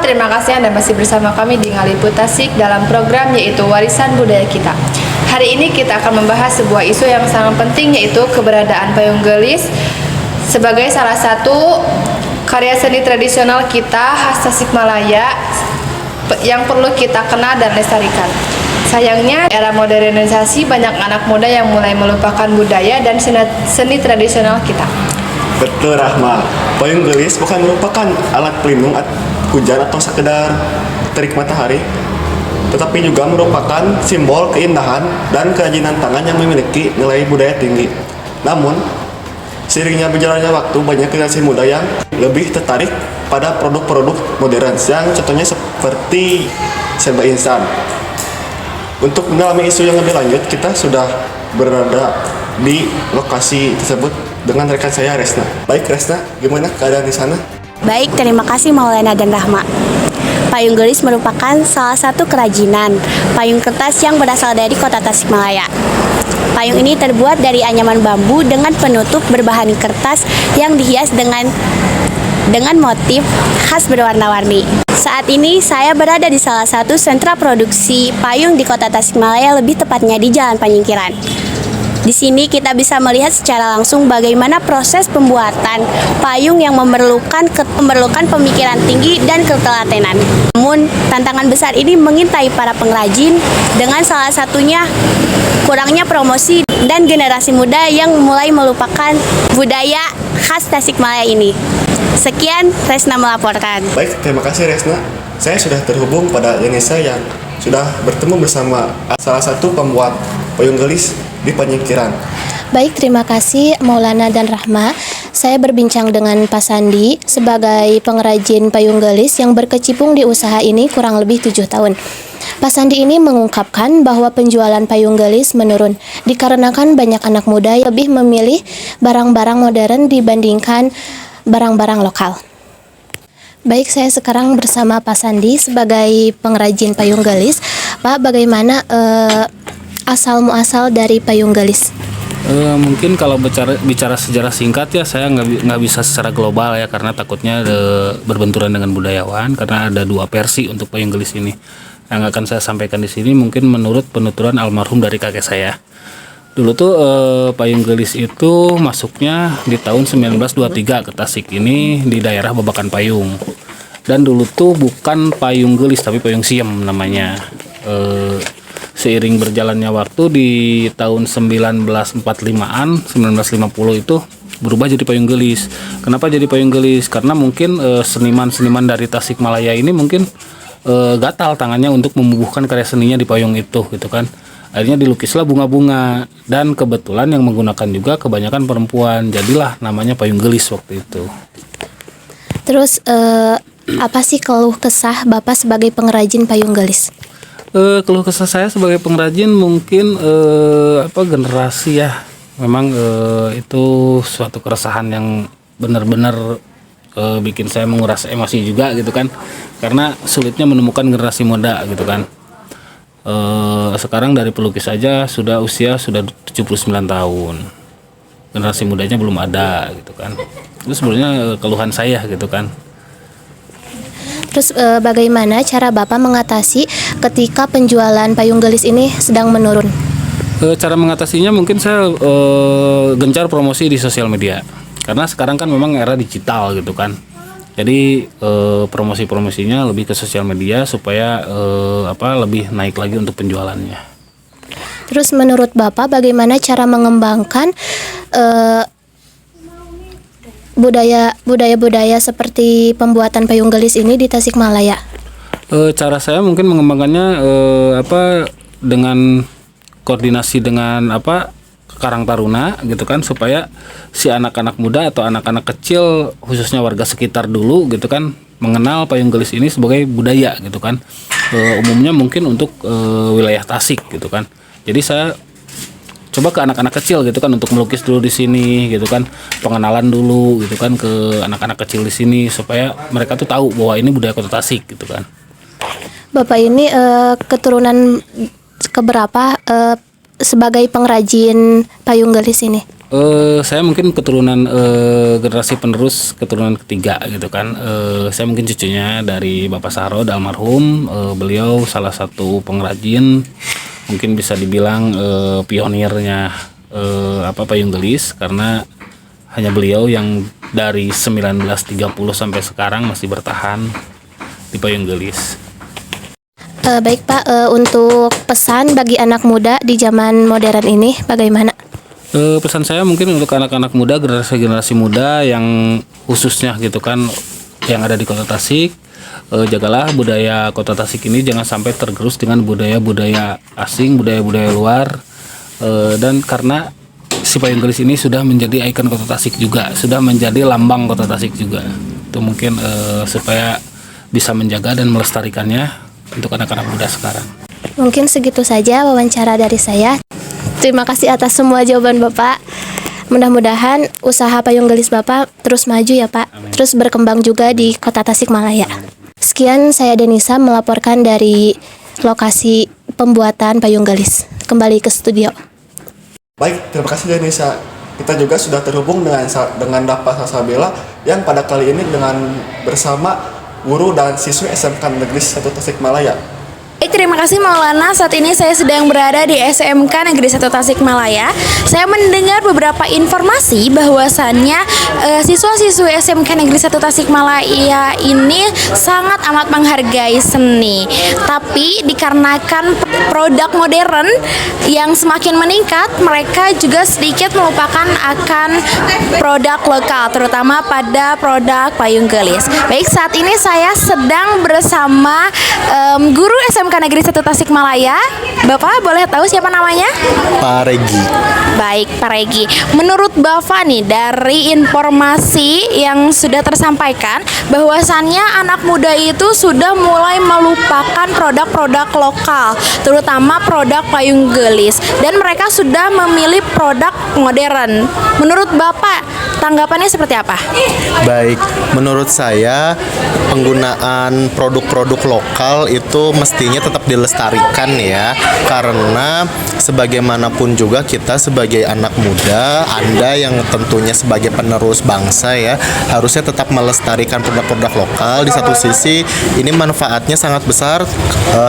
terima kasih Anda masih bersama kami di Ngaliput Tasik dalam program yaitu Warisan Budaya Kita. Hari ini kita akan membahas sebuah isu yang sangat penting, yaitu keberadaan payung gelis sebagai salah satu karya seni tradisional kita khas Tasikmalaya yang perlu kita kenal dan lestarikan. Sayangnya, era modernisasi banyak anak muda yang mulai melupakan budaya dan seni tradisional kita. Betul, Rahma. Payung gelis bukan merupakan alat pelindung hujan atau sekedar terik matahari, tetapi juga merupakan simbol keindahan dan kerajinan tangan yang memiliki nilai budaya tinggi. Namun, seiringnya berjalannya waktu, banyak generasi muda yang lebih tertarik pada produk-produk modern, yang contohnya seperti serba instan. Untuk mendalami isu yang lebih lanjut, kita sudah berada di lokasi tersebut dengan rekan saya, Resna. Baik, Resna, gimana keadaan di sana? Baik, terima kasih Maulana dan Rahma. Payung gelis merupakan salah satu kerajinan payung kertas yang berasal dari kota Tasikmalaya. Payung ini terbuat dari anyaman bambu dengan penutup berbahan kertas yang dihias dengan motif khas berwarna-warni. Saat ini saya berada di salah satu sentra produksi payung di kota Tasikmalaya, lebih tepatnya di Jalan Panyingkiran. Di sini kita bisa melihat secara langsung bagaimana proses pembuatan payung yang memerlukan pemikiran tinggi dan ketelatenan. Namun, tantangan besar ini mengintai para pengrajin, dengan salah satunya kurangnya promosi dan generasi muda yang mulai melupakan budaya khas Tasikmalaya ini. Sekian, Resna melaporkan. Baik, terima kasih Resna. Saya sudah terhubung pada Yanisa yang sudah bertemu bersama salah satu pembuat payung gelis di Panyingkiran. Baik, terima kasih Maulana dan Rahma. Saya berbincang dengan Pak Sandi sebagai pengrajin payung gelis yang berkecimpung di usaha ini kurang lebih 7 tahun. Pak Sandi ini mengungkapkan bahwa penjualan payung gelis menurun dikarenakan banyak anak muda yang lebih memilih barang-barang modern dibandingkan barang-barang lokal. Baik, saya sekarang bersama Pak Sandi sebagai pengrajin payung gelis. Pak, bagaimana asal-muasal dari payung gelis? Mungkin kalau bicara sejarah singkat ya, saya nggak bisa secara global ya, karena takutnya berbenturan dengan budayawan, karena ada 2 versi untuk payung gelis ini. Yang akan saya sampaikan di sini mungkin menurut penuturan almarhum dari kakek saya. Dulu tuh payung gelis itu masuknya di tahun 1923 ke Tasik ini di daerah Babakan Payung. Dan dulu tuh bukan payung gelis tapi payung siem namanya. Seiring berjalannya waktu di tahun 1945-an, 1950 itu berubah jadi payung gelis. Kenapa jadi payung gelis? Karena mungkin seniman-seniman dari Tasikmalaya ini mungkin gatal tangannya untuk membubuhkan karya seninya di payung itu gitu kan. Akhirnya dilukislah bunga-bunga, dan kebetulan yang menggunakan juga kebanyakan perempuan. Jadilah namanya payung gelis waktu itu. Terus apa sih keluh kesah Bapak sebagai pengrajin payung gelis? Keluh kesah saya sebagai pengrajin mungkin generasi ya. Memang itu suatu keresahan yang benar-benar bikin saya menguras emosi juga gitu kan. Karena sulitnya menemukan generasi muda gitu kan. Sekarang dari pelukis saja sudah 79 tahun. Generasi mudanya belum ada gitu kan. Itu sebenarnya keluhan saya gitu kan. Terus bagaimana cara Bapak mengatasi ketika penjualan payung gelis ini sedang menurun? Cara mengatasinya mungkin saya gencar promosi di sosial media. Karena sekarang kan memang era digital gitu kan. Jadi promosi-promosinya lebih ke sosial media supaya lebih naik lagi untuk penjualannya. Terus menurut Bapak bagaimana cara mengembangkan budaya-budaya seperti pembuatan payung gelis ini di Tasikmalaya? Cara saya mungkin mengembangkannya dengan koordinasi dengan Karang Taruna gitu kan, supaya si anak-anak muda atau anak-anak kecil khususnya warga sekitar dulu gitu kan mengenal payung gelis ini sebagai budaya gitu kan. Umumnya mungkin untuk wilayah Tasik gitu kan. Jadi saya coba ke anak-anak kecil gitu kan untuk melukis dulu di sini gitu kan, pengenalan dulu gitu kan ke anak-anak kecil di sini supaya mereka tuh tahu bahwa ini budaya kota Tasik gitu kan. Bapak ini keturunan keberapa sebagai pengrajin payung gelis ini? Saya mungkin keturunan generasi penerus keturunan ketiga gitu kan. Saya mungkin cucunya dari Bapak Sahrod almarhum. Beliau salah satu pengrajin, mungkin bisa dibilang pionirnya payung gelis, karena hanya beliau yang dari 1930 sampai sekarang masih bertahan di payung gelis. Baik Pak, untuk pesan bagi anak muda di zaman modern ini bagaimana? Pesan saya mungkin untuk anak-anak muda, generasi muda yang khususnya gitu kan, yang ada di Kota Tasik, jagalah budaya Kota Tasik ini jangan sampai tergerus dengan budaya-budaya asing, budaya-budaya luar, dan karena si payung gelis ini sudah menjadi ikon Kota Tasik juga, sudah menjadi lambang Kota Tasik juga. Itu mungkin supaya bisa menjaga dan melestarikannya untuk anak-anak muda sekarang. Mungkin segitu saja wawancara dari saya. Terima kasih atas semua jawaban Bapak. Mudah-mudahan usaha payung gelis Bapak terus maju ya Pak. Amin. Terus berkembang juga di Kota Tasikmalaya. Sekian, saya Denisa melaporkan dari lokasi pembuatan payung gelis. Kembali ke studio. Baik, terima kasih Denisa. Kita juga sudah terhubung dengan Dapa Salsabila yang pada kali ini bersama guru dan siswi SMK Negeri 1 Tasikmalaya. Terima kasih Maulana. Saat ini saya sedang berada di SMK Negeri 1 Tasikmalaya. Saya mendengar beberapa informasi bahwasannya siswa-siswi SMK Negeri 1 Tasikmalaya ini sangat amat menghargai seni. Tapi dikarenakan produk modern yang semakin meningkat, mereka juga sedikit melupakan akan produk lokal, terutama pada produk payung gelis. Baik, saat ini saya sedang bersama guru SMK Negeri 1 Tasikmalaya. Bapak boleh tahu siapa namanya? Pak Regi. Baik, Pak Regi. Menurut Bapak nih, dari informasi yang sudah tersampaikan, bahwasannya anak muda itu sudah mulai melupakan produk-produk lokal, terutama produk payung gelis, dan mereka sudah memilih produk modern. Menurut Bapak, tanggapannya seperti apa? Baik, menurut saya penggunaan produk-produk lokal itu mestinya tetap dilestarikan ya, karena sebagaimanapun juga kita sebagai anak muda, Anda yang tentunya sebagai penerus bangsa ya, harusnya tetap melestarikan produk-produk lokal. Di satu sisi ini manfaatnya sangat besar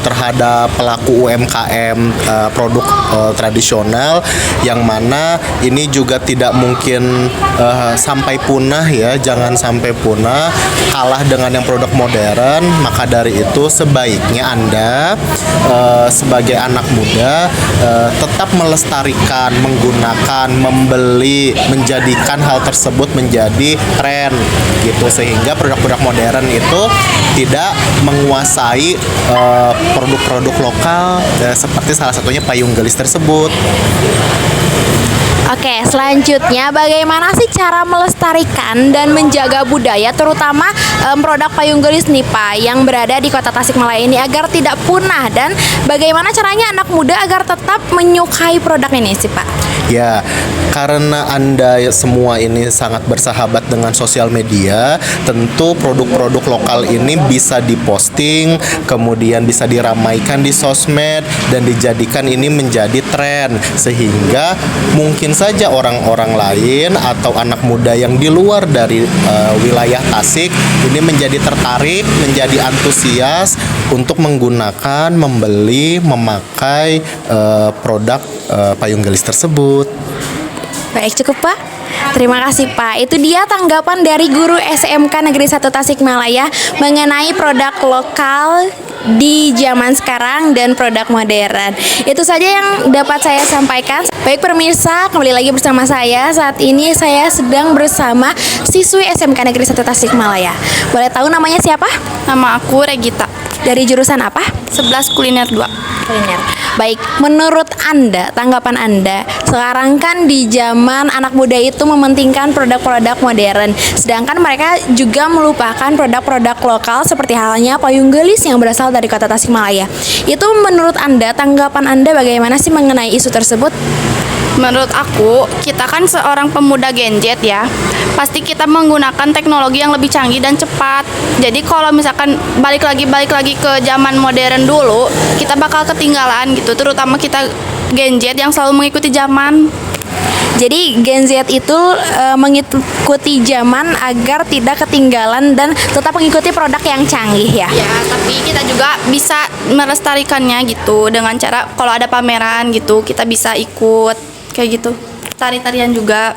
terhadap pelaku UMKM produk tradisional, yang mana ini juga tidak mungkin sampai punah ya, jangan sampai punah kalah dengan yang produk modern. Maka dari itu sebaiknya Anda sebagai anak muda tetap melestarikan, menggunakan, membeli, menjadikan hal tersebut menjadi tren gitu, sehingga produk-produk modern itu tidak menguasai produk-produk lokal seperti salah satunya payung gelis tersebut. Oke, selanjutnya bagaimana sih cara melestarikan dan menjaga budaya, terutama produk payung gelis nih Pak, yang berada di Kota Tasikmalaya ini agar tidak punah, dan bagaimana caranya anak muda agar tetap menyukai produk ini sih Pak? Ya, karena Anda semua ini sangat bersahabat dengan sosial media, tentu produk-produk lokal ini bisa diposting, kemudian bisa diramaikan di sosmed, dan dijadikan ini menjadi tren, sehingga mungkin saja orang-orang lain atau anak muda yang di luar dari wilayah Tasik ini menjadi tertarik, menjadi antusias untuk menggunakan, membeli, memakai produk payung gelis tersebut. Baik, cukup Pak. Terima kasih Pak. Itu dia tanggapan dari guru SMK Negeri 1 Tasikmalaya mengenai produk lokal di zaman sekarang dan produk modern. Itu saja yang dapat saya sampaikan. Baik pemirsa, kembali lagi bersama saya. Saat ini saya sedang bersama siswi SMK Negeri 1 Tasikmalaya. Boleh tahu namanya siapa? Nama aku Regita, Dari jurusan apa? 11 kuliner 2. Kuliner. Baik, menurut Anda, tanggapan Anda, sekarang kan di zaman anak muda itu mementingkan produk-produk modern, sedangkan mereka juga melupakan produk-produk lokal seperti halnya payung gelis yang berasal dari Kota Tasikmalaya. Itu menurut Anda, tanggapan Anda bagaimana sih mengenai isu tersebut? Menurut aku, kita kan seorang pemuda Gen Z ya. Pasti kita menggunakan teknologi yang lebih canggih dan cepat. Jadi kalau misalkan balik lagi ke zaman modern dulu, kita bakal ketinggalan gitu, terutama kita Gen Z yang selalu mengikuti zaman. Jadi Gen Z itu mengikuti zaman agar tidak ketinggalan dan tetap mengikuti produk yang canggih ya. Ya, tapi kita juga bisa melestarikannya gitu dengan cara kalau ada pameran gitu kita bisa ikut kayak gitu. Tari-tarian juga.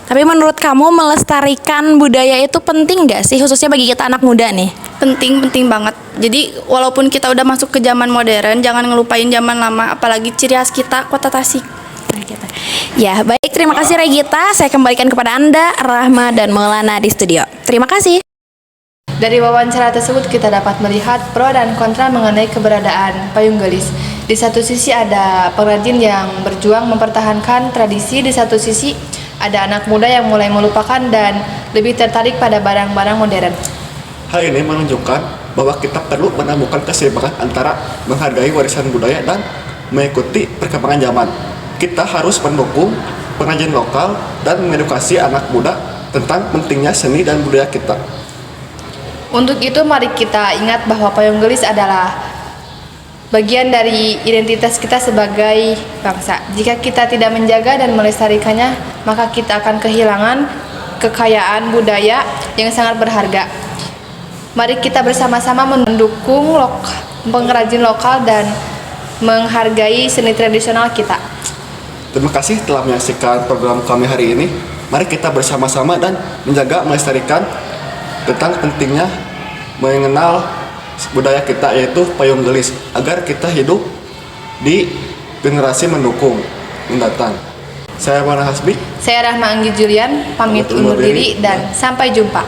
Tapi menurut kamu melestarikan budaya itu penting nggak sih, khususnya bagi kita anak muda nih? Penting banget. Jadi walaupun kita udah masuk ke zaman modern, jangan ngelupain zaman lama, apalagi ciri khas kita Kota Tasik. Ya, baik. Terima kasih Regita. Saya kembalikan kepada Anda, Rahma dan Maulana di studio. Terima kasih. Dari wawancara tersebut kita dapat melihat pro dan kontra mengenai keberadaan payung gelis. Di satu sisi ada pengrajin yang berjuang mempertahankan tradisi, di satu sisi ada anak muda yang mulai melupakan dan lebih tertarik pada barang-barang modern. Hal ini menunjukkan bahwa kita perlu menemukan keseimbangan antara menghargai warisan budaya dan mengikuti perkembangan zaman. Kita harus mendukung pengrajin lokal dan mengedukasi anak muda tentang pentingnya seni dan budaya kita. Untuk itu mari kita ingat bahwa payung gelis adalah bagian dari identitas kita sebagai bangsa. Jika kita tidak menjaga dan melestarikannya, maka kita akan kehilangan kekayaan budaya yang sangat berharga. Mari kita bersama-sama mendukung pengrajin lokal dan menghargai seni tradisional kita. Terima kasih telah menyaksikan program kami hari ini. Mari kita bersama-sama dan menjaga melestarikan tentang pentingnya mengenal budaya kita yaitu payung gelis agar kita hidup di generasi mendukung mendatang. Saya Maulana Hasbi. Saya Rahma Anggi Julian, pamit undur diri dan sampai jumpa.